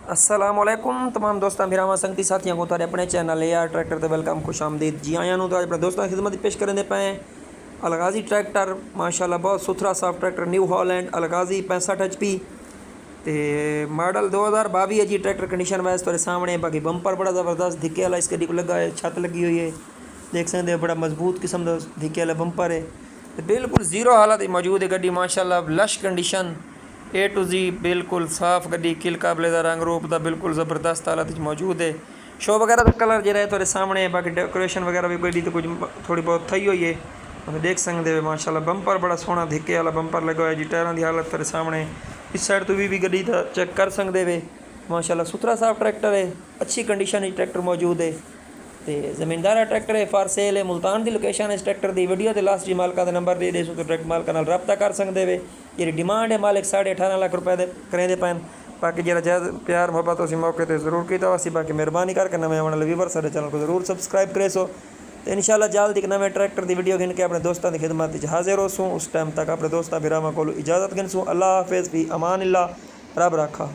असलामुअलैकुम तमाम दोस्तों भीरावां संगती साथियों को तारे अपने चैनल AR ट्रैक्टर ते वेलकम खुश आमदीद जी आया तो अपने दोस्तों की खिदमत पेश करेंगे पे अलगाजी ट्रैक्टर माशाल्लाह बहुत सुथरा साफ ट्रैक्टर न्यू हॉलैंड अलगाजी 65 HP ते model 2022 G tractor condition wise तेरे सामने। बाकी बंपर बड़ा ज़बरदस्त धिक्के वाला इस गड्डी को लगा है, छत लगी हुई है, देख सकते हैं बड़ा मजबूत किस्म का धिक्के वाला बंपर है। तो बिल्कुल जीरो हालत ही मौजूद है गड्डी माशाल्लाह lush condition A to Z बिल्कुल साफ गड्डी किल काबले का रंग रूप का बिल्कुल ज़बरदस्त हालत मौजूद है। शो वगैरह का कलर जो है तेरे सामने, बाकी डेकोरेशन वगैरह भी गड्डी तो कुछ थोड़ी बहुत थी हुई है, हमें देख सकते हो माशाल्लाह बंपर बड़ा सोहना धिक्के वाला बंपर लगा हुआ है जी। टायरों की हालत तेरे सामने, इस साइड तो भी गड्डी का चेक कर सकते वे माशाल्लाह सुथरा साफ ट्रैक्टर है, अच्छी कंडीशन ही ट्रैक्टर मौजूद है। तो ज़मींदार ट्रैक्टर है, फॉर सेल है, मुल्तान की लोकेशन है इस ट्रैक्टर की। वीडियो के लास्ट जी मालका का नंबर दे देसो तो ट्रैक्टर मालका नाल रब्ता कर सकते वे। जी डिमांड है मालिक 18.5 लाख रुपए दे करेंदे पैन। बाकी जरा जायज़ प्यार मोहब्बत उसी मौके पर जरूर किया वासी। बाकी मेहरबानी करके नवे आने वाले व्यूवर सारे चैनल को जरूर सबसक्राइब करे सो। तो इंशाल्लाह जल्द एक नवे ट्रैक्टर की वीडियो गिन के अपने दोस्तों की खिदमत हाजिर हो सूँ। उस टाइम तक अपने दोस्तों भी रामा को इजाज़त गिन सूँ। अल्लाह हाफिज़ भी अमान अल्लाह रब रखा।